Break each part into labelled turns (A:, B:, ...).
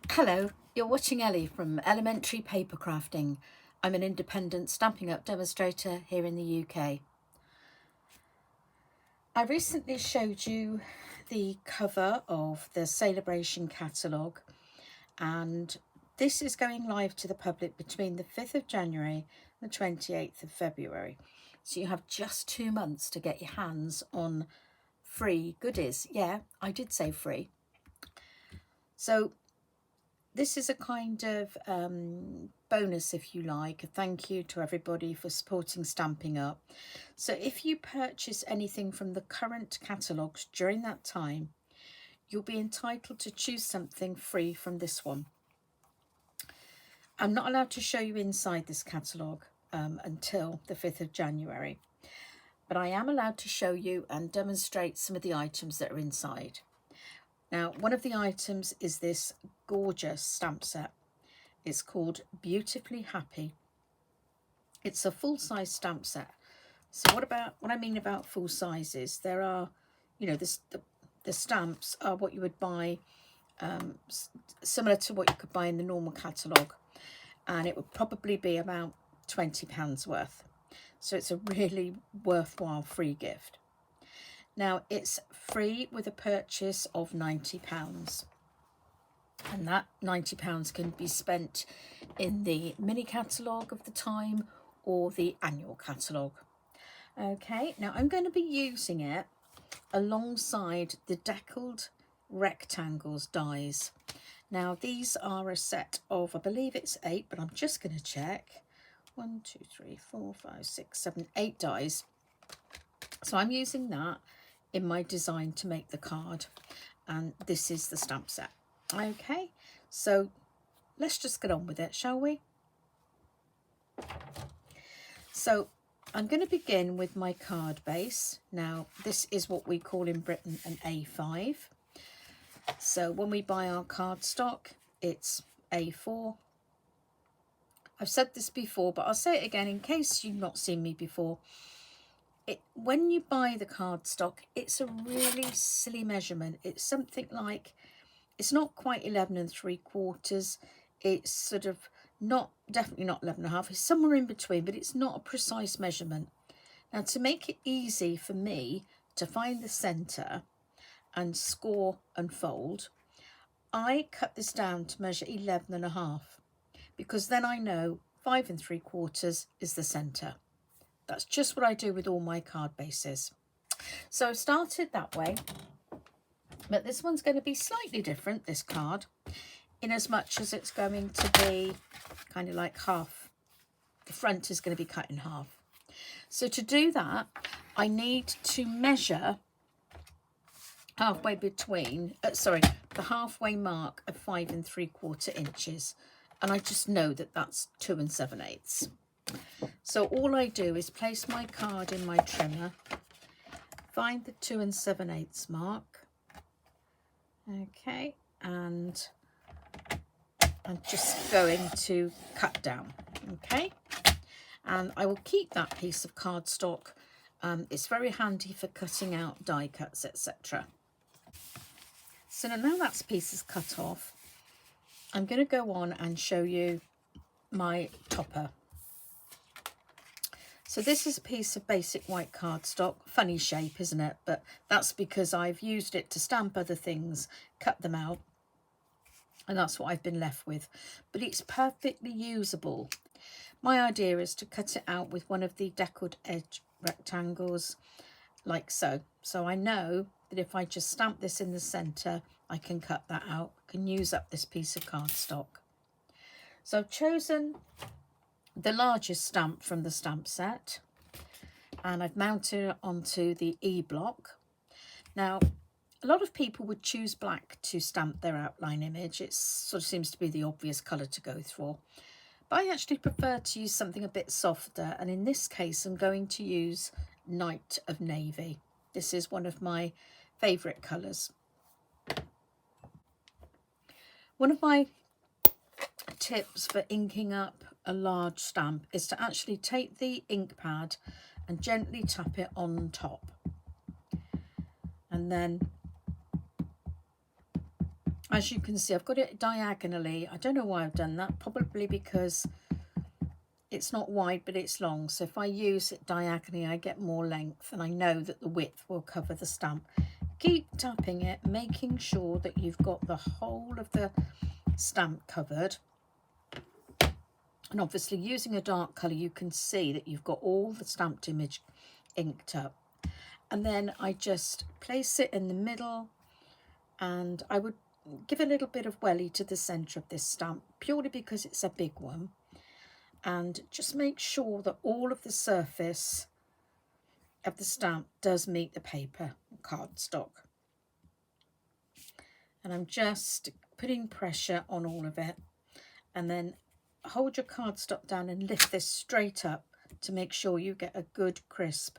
A: Hello, you're watching Ellie from Ellymentry Papercrafting. I'm an independent Stampin' Up demonstrator here in the UK. I recently showed you the cover of the Celebration catalogue, and this is going live to the public between the 5th of January and the 28th of February. So you have just 2 months to get your hands on free goodies. Yeah, I did say free. So this is a kind of bonus, if you like, a thank you to everybody for supporting Stampin' Up. So if you purchase anything from the current catalogues during that time, you'll be entitled to choose something free from this one. I'm not allowed to show you inside this catalogue until the 5th of January, but I am allowed to show you and demonstrate some of the items that are inside. Now, one of the items is this gorgeous stamp set. It's called Beautifully Happy. It's a full-size stamp set. So what I mean about full sizes, there are, you know, the stamps are what you would buy, similar to what you could buy in the normal catalogue, and it would probably be about £20 worth. So it's a really worthwhile free gift. Now, it's free with a purchase of £90. And that £90 can be spent in the mini catalogue of the time or the annual catalogue. Okay, now I'm going to be using it alongside the deckled rectangles dies. Now these are a set of, I believe it's 8, but I'm just going to check. 1, 2, 3, 4, 5, 6, 7, 8 dies. So I'm using that in my design to make the card, and this is the stamp set. Okay, so let's just get on with it, shall we? So I'm going to begin with my card base. Now this is what we call in Britain an A5. So when we buy our cardstock, it's A4. I've said this before, but I'll say it again in case you've not seen me before. When you buy the cardstock, it's a really silly measurement. It's something like, it's not quite 11 3/4. It's sort of definitely not 11 1/2. It's somewhere in between, but it's not a precise measurement. Now, to make it easy for me to find the centre and score and fold, I cut this down to measure 11 1/2, because then I know 5 3/4 is the centre. That's just what I do with all my card bases. So I've started that way, but this one's going to be slightly different, this card, in as much as it's going to be kind of like half. The front is going to be cut in half. So to do that, I need to measure halfway between, the halfway mark of 5 3/4 inches. And I just know that that's 2 7/8. So all I do is place my card in my trimmer, find the 2 7/8 mark. Okay, and I'm just going to cut down. Okay, and I will keep that piece of cardstock. It's very handy for cutting out die cuts, etc. So now that piece is cut off, I'm going to go on and show you my topper. So this is a piece of basic white cardstock. Funny shape, isn't it? But that's because I've used it to stamp other things, cut them out, and that's what I've been left with. But it's perfectly usable. My idea is to cut it out with one of the deckled edge rectangles, like so. So I know that if I just stamp this in the centre, I can cut that out, can use up this piece of cardstock. So I've chosen the largest stamp from the stamp set, and I've mounted it onto the E block. Now, a lot of people would choose black to stamp their outline image. It sort of seems to be the obvious colour to go for. But I actually prefer to use something a bit softer, and in this case I'm going to use Night of Navy. This is one of my favourite colours. One of my tips for inking up a large stamp is to actually take the ink pad and gently tap it on top. And then as you can see, I've got it diagonally. I don't know why I've done that, probably because it's not wide but it's long, so if I use it diagonally I get more length, and I know that the width will cover the stamp. Keep tapping it, making sure that you've got the whole of the stamp covered, and obviously using a dark colour you can see that you've got all the stamped image inked up. And then I just place it in the middle, and I would give a little bit of welly to the centre of this stamp purely because it's a big one, and just make sure that all of the surface of the stamp does meet the paper cardstock. And I'm just putting pressure on all of it, and then hold your cardstock down and lift this straight up to make sure you get a good crisp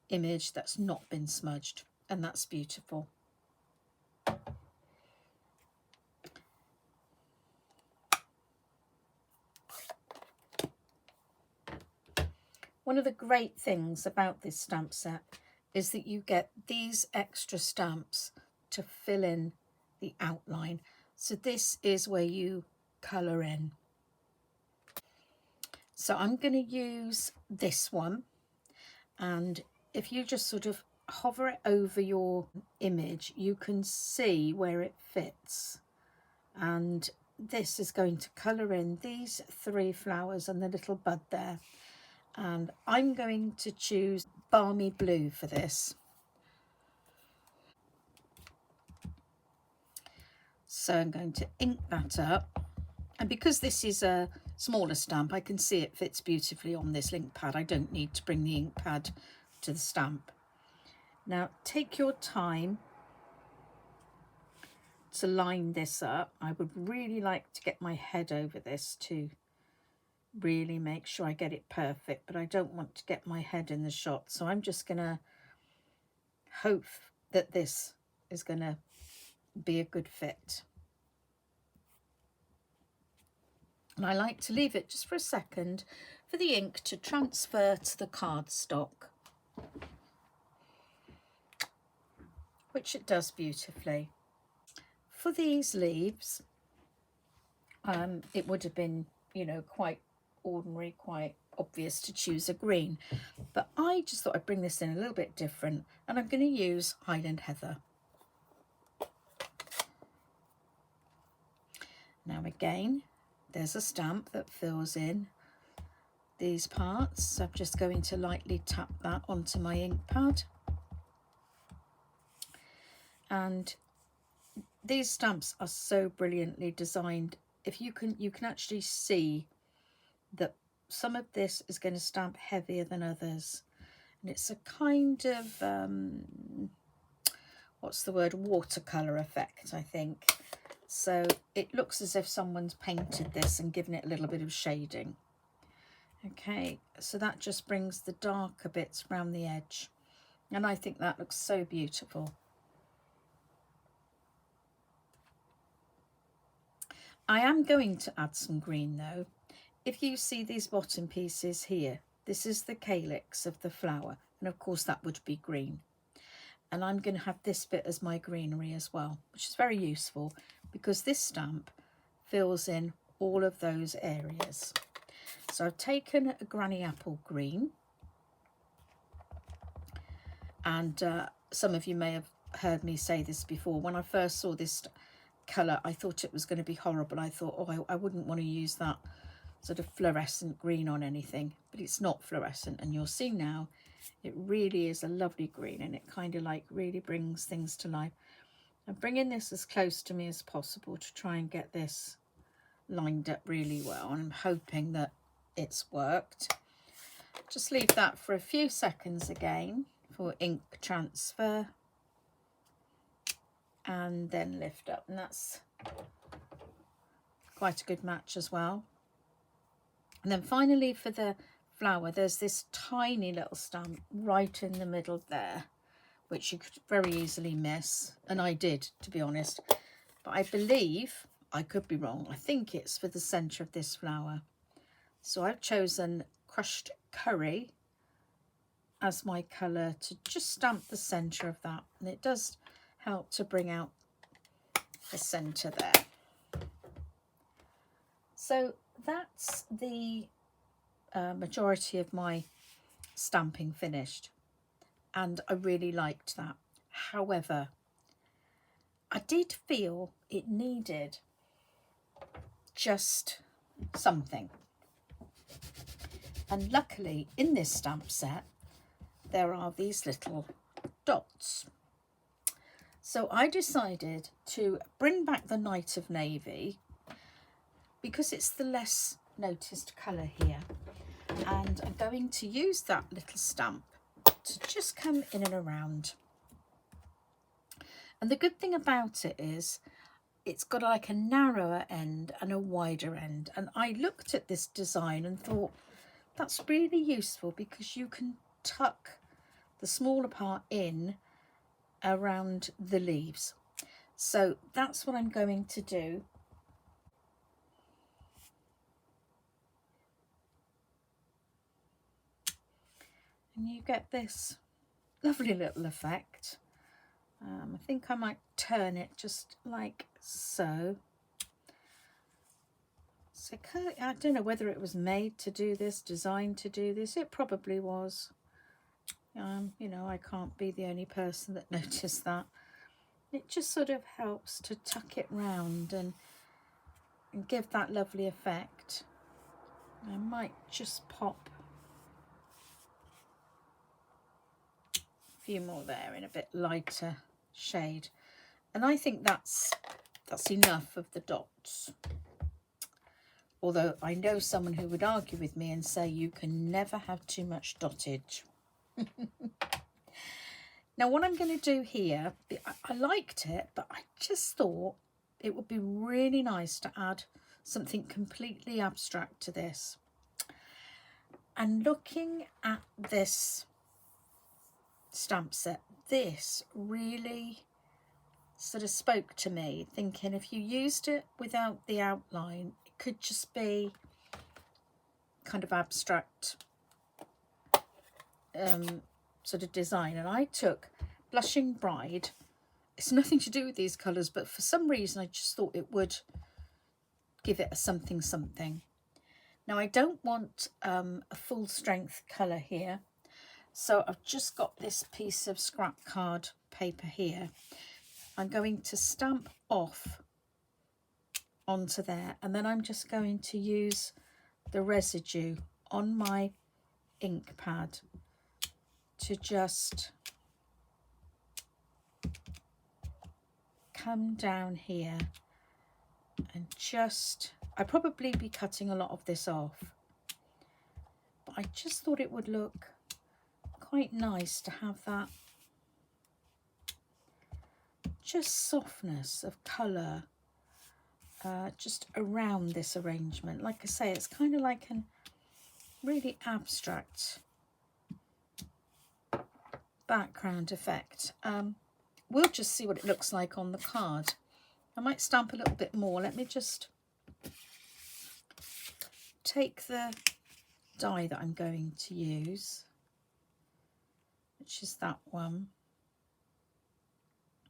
A: image that's not been smudged, and that's beautiful. One of the great things about this stamp set is that you get these extra stamps to fill in the outline. So this is where you colour in. So I'm going to use this one, and if you just sort of hover it over your image, you can see where it fits. And this is going to colour in these 3 flowers and the little bud there. And I'm going to choose balmy blue for this. So I'm going to ink that up. And because this is a smaller stamp, I can see it fits beautifully on this ink pad. I don't need to bring the ink pad to the stamp. Now take your time to line this up. I would really like to get my head over this to really make sure I get it perfect, but I don't want to get my head in the shot, so I'm just gonna hope that this is gonna be a good fit. And I like to leave it just for a second for the ink to transfer to the cardstock, which it does beautifully. For these leaves, it would have been, you know, quite ordinary, quite obvious to choose a green, but I just thought I'd bring this in a little bit different, and I'm going to use Highland Heather. Now again, there's a stamp that fills in these parts, so I'm just going to lightly tap that onto my ink pad. And these stamps are so brilliantly designed. If you can actually see that some of this is going to stamp heavier than others, and it's a kind of what's the word, watercolor effect, I think. So it looks as if someone's painted this and given it a little bit of shading. Okay, so that just brings the darker bits around the edge, and I think that looks so beautiful. I am going to add some green though. If you see these bottom pieces here, this is the calyx of the flower, and of course that would be green. And I'm going to have this bit as my greenery as well, which is very useful because this stamp fills in all of those areas. So I've taken a granny apple green, and some of you may have heard me say this before. When I first saw this colour, I thought it was going to be horrible. I thought, oh, I wouldn't want to use that sort of fluorescent green on anything, but it's not fluorescent, and you'll see now it really is a lovely green, and it kind of like really brings things to life. I'm bringing this as close to me as possible to try and get this lined up really well, and I'm hoping that it's worked. Just leave that for a few seconds again for ink transfer, and then lift up, and that's quite a good match as well. And then finally for the flower, there's this tiny little stamp right in the middle there, which you could very easily miss, and I did, to be honest, but I believe, I could be wrong, I think it's for the centre of this flower. So I've chosen crushed curry as my colour to just stamp the centre of that, and it does help to bring out the centre there. So that's the majority of my stamping finished, and I really liked that. However, I did feel it needed just something, and luckily in this stamp set there are these little dots. So I decided to bring back the Night of Navy because it's the less noticed colour here, and I'm going to use that little stamp to just come in and around. And the good thing about it is it's got like a narrower end and a wider end, and I looked at this design and thought that's really useful because you can tuck the smaller part in around the leaves. So that's what I'm going to do. And you get this lovely little effect. I think I might turn it just like so. So I don't know whether it was made to do this, designed to do this. It probably was. You know, I can't be the only person that noticed that. It just sort of helps to tuck it round and give that lovely effect. I might just pop a few more there in a bit lighter shade, and I think that's enough of the dots. Although I know someone who would argue with me and say you can never have too much dottage. Now what I'm going to do here, I liked it, but I just thought it would be really nice to add something completely abstract to this. And looking at this stamp set, this really sort of spoke to me, thinking if you used it without the outline, it could just be kind of abstract sort of design. And I took Blushing Bride. It's nothing to do with these colours, but for some reason I just thought it would give it a something something. Now I don't want a full strength colour here, so I've just got this piece of scrap card paper here. I'm going to stamp off onto there, and then I'm just going to use the residue on my ink pad to just come down here and just, I'd probably be cutting a lot of this off, but I just thought it would look quite nice to have that just softness of colour just around this arrangement. Like I say, it's kind of like a really abstract background effect. We'll just see what it looks like on the card. I might stamp a little bit more. Let me just take the die that I'm going to use, which is that one.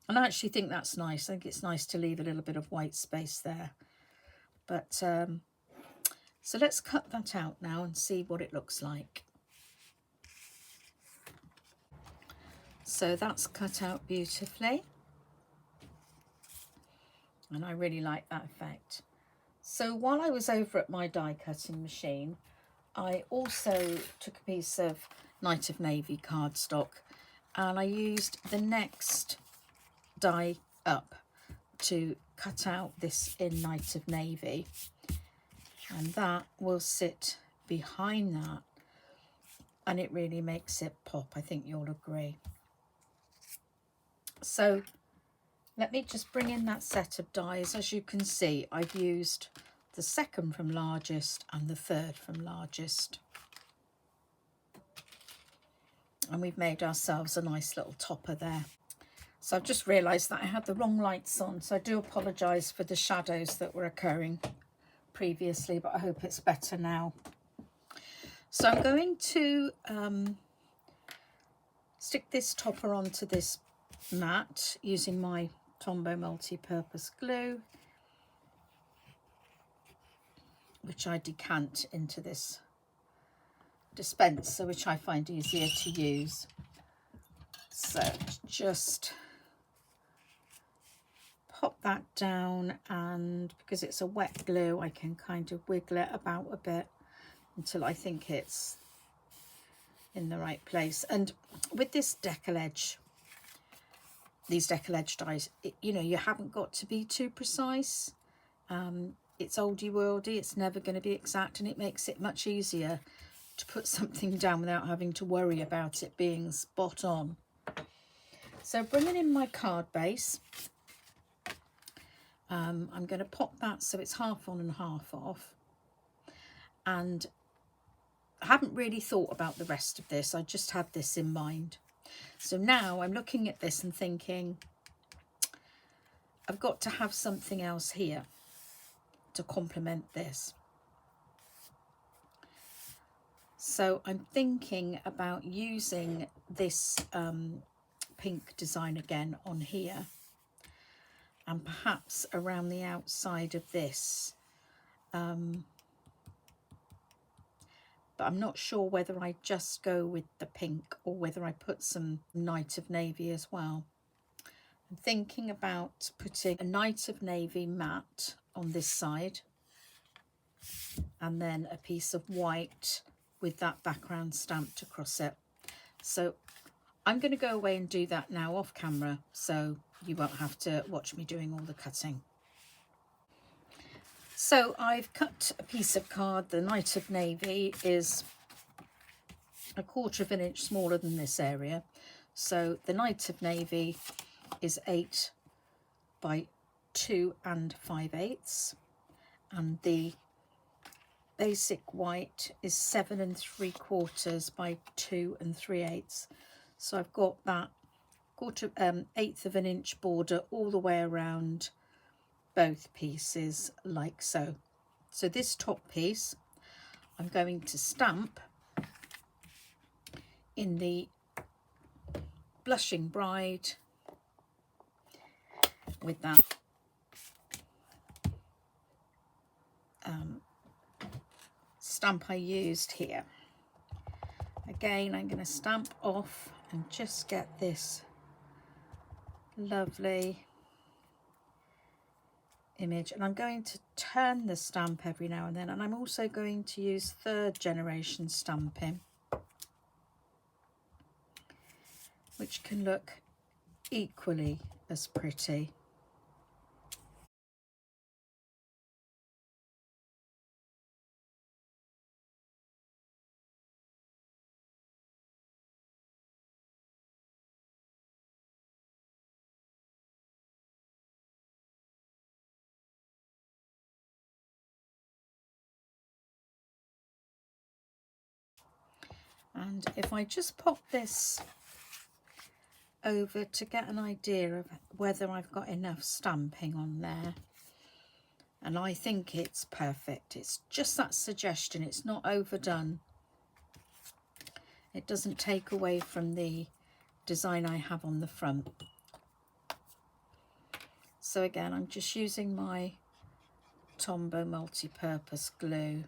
A: And I actually think that's nice. I think it's nice to leave a little bit of white space there. But so let's cut that out now and see what it looks like. So that's cut out beautifully, and I really like that effect. So while I was over at my die cutting machine, I also took a piece of Night of Navy cardstock, and I used the next die up to cut out this in Night of Navy, and that will sit behind that, and it really makes it pop. I think you'll agree. So let me just bring in that set of dies. As you can see, I've used the second from largest and the third from largest, and we've made ourselves a nice little topper there. So I've just realised that I had the wrong lights on, so I do apologise for the shadows that were occurring previously, but I hope it's better now. So I'm going to stick this topper onto this mat using my Tombow multi-purpose glue, which I decant into this dispenser, which I find easier to use. So just pop that down, and because it's a wet glue, I can kind of wiggle it about a bit until I think it's in the right place. And with this decal edge, these decal edge dies, you know, you haven't got to be too precise. It's oldie worldy, it's never going to be exact, and it makes it much easier to put something down without having to worry about it being spot on. So bringing in my card base, I'm going to pop that so it's half on and half off. And I haven't really thought about the rest of this, I just had this in mind. So now I'm looking at this and thinking, I've got to have something else here to complement this. So I'm thinking about using this pink design again on here, and perhaps around the outside of this. But I'm not sure whether I just go with the pink or whether I put some Night of Navy as well. I'm thinking about putting a Night of Navy matte on this side, and then a piece of white with that background stamped across it. So I'm going to go away and do that now off camera, so you won't have to watch me doing all the cutting. So I've cut a piece of card. The Night of Navy is 1/4 of an inch smaller than this area. So the Night of Navy is 8 by 2 5/8, and the basic white is 7 3/4 by 2 3/8. So I've got that 1/8 of an inch border all the way around both pieces, like so. So this top piece I'm going to stamp in the Blushing Bride with that stamp I used here. Again, I'm going to stamp off and just get this lovely image, and I'm going to turn the stamp every now and then, and I'm also going to use 3rd generation stamping, which can look equally as pretty. And if I just pop this over to get an idea of whether I've got enough stamping on there, and I think it's perfect. It's just that suggestion, it's not overdone. It doesn't take away from the design I have on the front. So again, I'm just using my Tombow multi-purpose glue.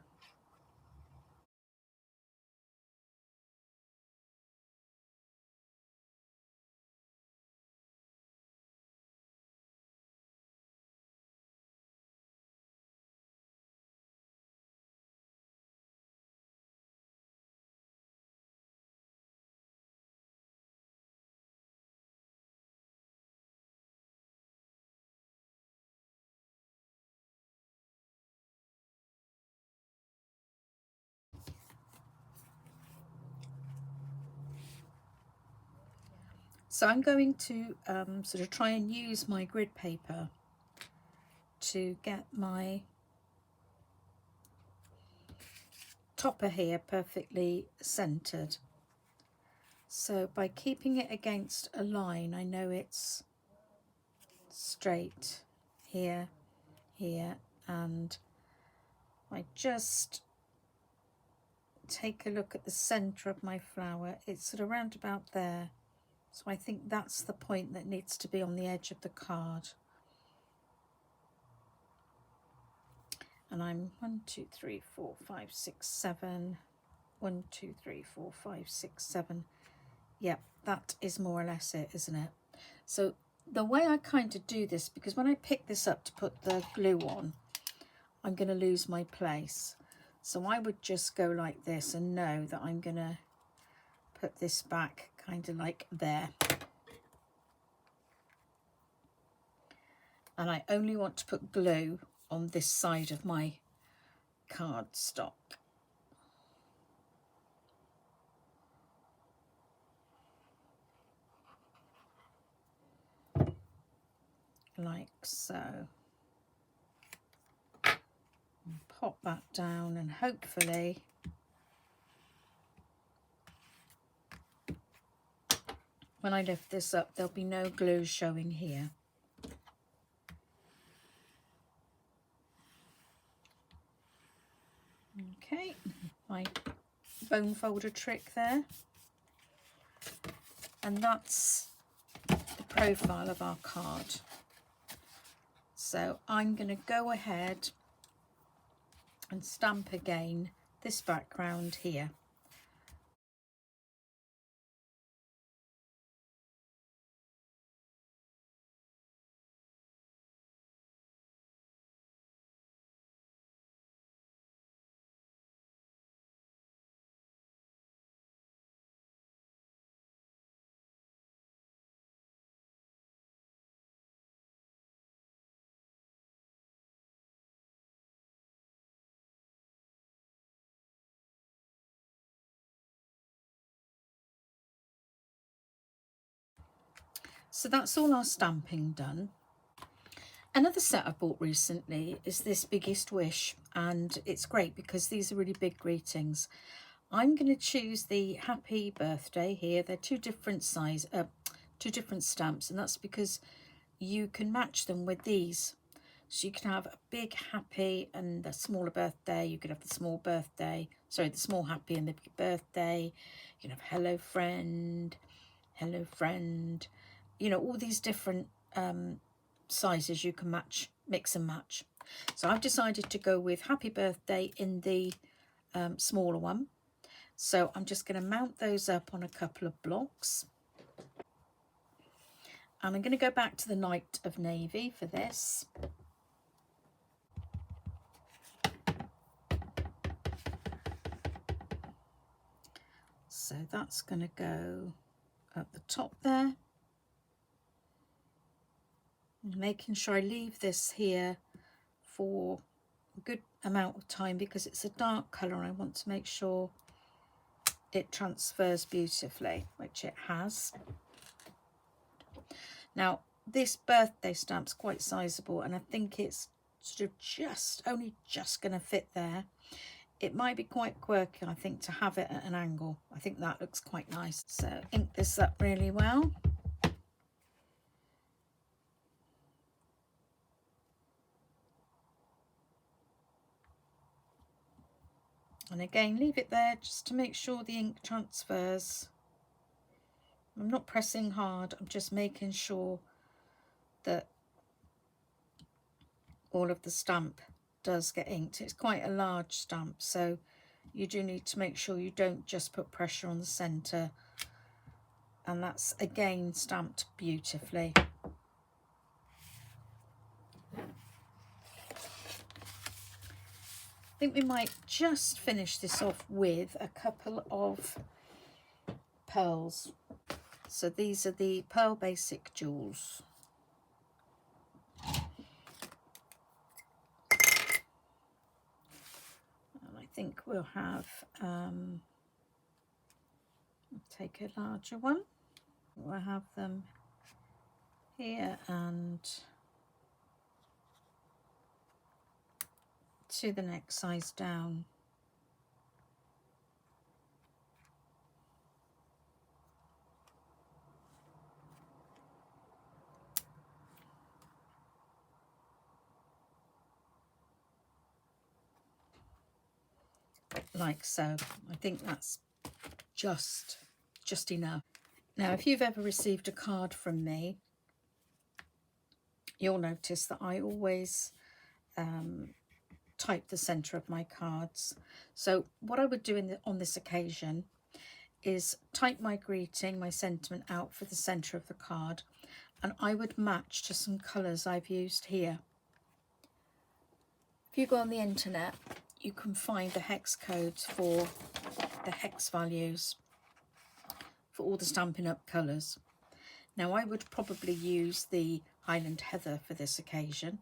A: So I'm going to sort of try and use my grid paper to get my topper here perfectly centered. So by keeping it against a line, I know it's straight here, here, and I just take a look at the center of my flower. It's sort of round about there. So I think that's the point that needs to be on the edge of the card. And I'm 1, 2, 3, 4, 5, 6, 7. 1, 2, 3, 4, 5, 6, 7. Yep, that is more or less it, isn't it? So the way I kind of do this, because when I pick this up to put the glue on, I'm going to lose my place. So I would just go like this and know that I'm going to put this back kind of like there. And I only want to put glue on this side of my cardstock. Like so. And pop that down, and hopefully when I lift this up there'll be no glue showing here. Okay, my bone folder trick there. And that's the profile of our card. So I'm going to go ahead and stamp again this background here. So that's all our stamping done. Another set I bought recently is this Biggest Wish, and it's great because these are really big greetings. I'm going to choose the Happy Birthday here. They're two different stamps, and that's because you can match them with these. So you can have a big happy and a smaller birthday. You could have the small birthday, sorry, the small happy and the big birthday. You can have hello friend, you know, all these different sizes you can match, mix and match. So I've decided to go with happy birthday in the smaller one. So I'm just going to mount those up on a couple of blocks. And I'm going to go back to the Night of Navy for this. So that's going to go at the top there. Making sure I leave this here for a good amount of time because it's a dark colour and I want to make sure it transfers beautifully, which it has. Now this birthday stamp's quite sizable and I think it's sort of only just going to fit there. It might be quite quirky, I think, to have it at an angle. I think that looks quite nice. So ink this up really well. And again, leave it there just to make sure the ink transfers. I'm not pressing hard, I'm just making sure that all of the stamp does get inked. It's quite a large stamp, so you do need to make sure you don't just put pressure on the centre. And that's again stamped beautifully. I think we might just finish this off with a couple of pearls. So these are the Pearl Basic Jewels. And I think we'll have, take a larger one. We'll have them here and to the next size down. Like so. I think that's just enough. Now, if you've ever received a card from me, you'll notice that I always type the centre of my cards. So what I would do on this occasion is type my greeting, my sentiment out for the centre of the card, and I would match to some colours I've used here. If you go on the internet, you can find the hex codes for the hex values for all the Stampin' Up colours. Now, I would probably use the Highland Heather for this occasion,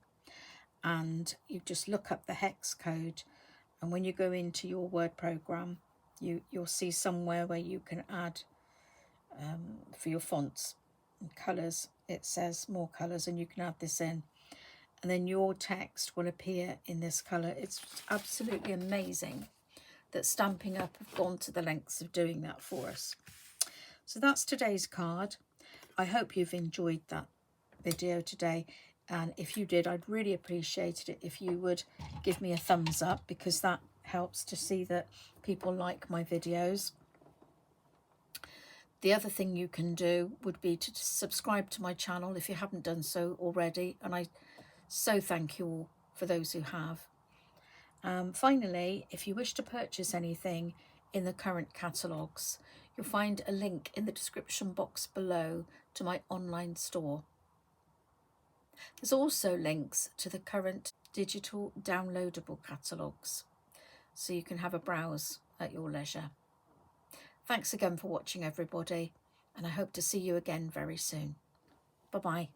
A: and you just look up the hex code, and when you go into your Word program, you'll see somewhere where you can add for your fonts and colours. It says more colours, and you can add this in, and then your text will appear in this colour. It's absolutely amazing that Stampin' Up have gone to the lengths of doing that for us. So that's today's card. I hope you've enjoyed that video today, and if you did, I'd really appreciate it if you would give me a thumbs up, because that helps to see that people like my videos. The other thing you can do would be to subscribe to my channel if you haven't done so already, and I so thank you all for those who have. Finally, if you wish to purchase anything in the current catalogues, you'll find a link in the description box below to my online store. There's also links to the current digital downloadable catalogues, so you can have a browse at your leisure. Thanks again for watching, everybody, and I hope to see you again very soon. Bye-bye.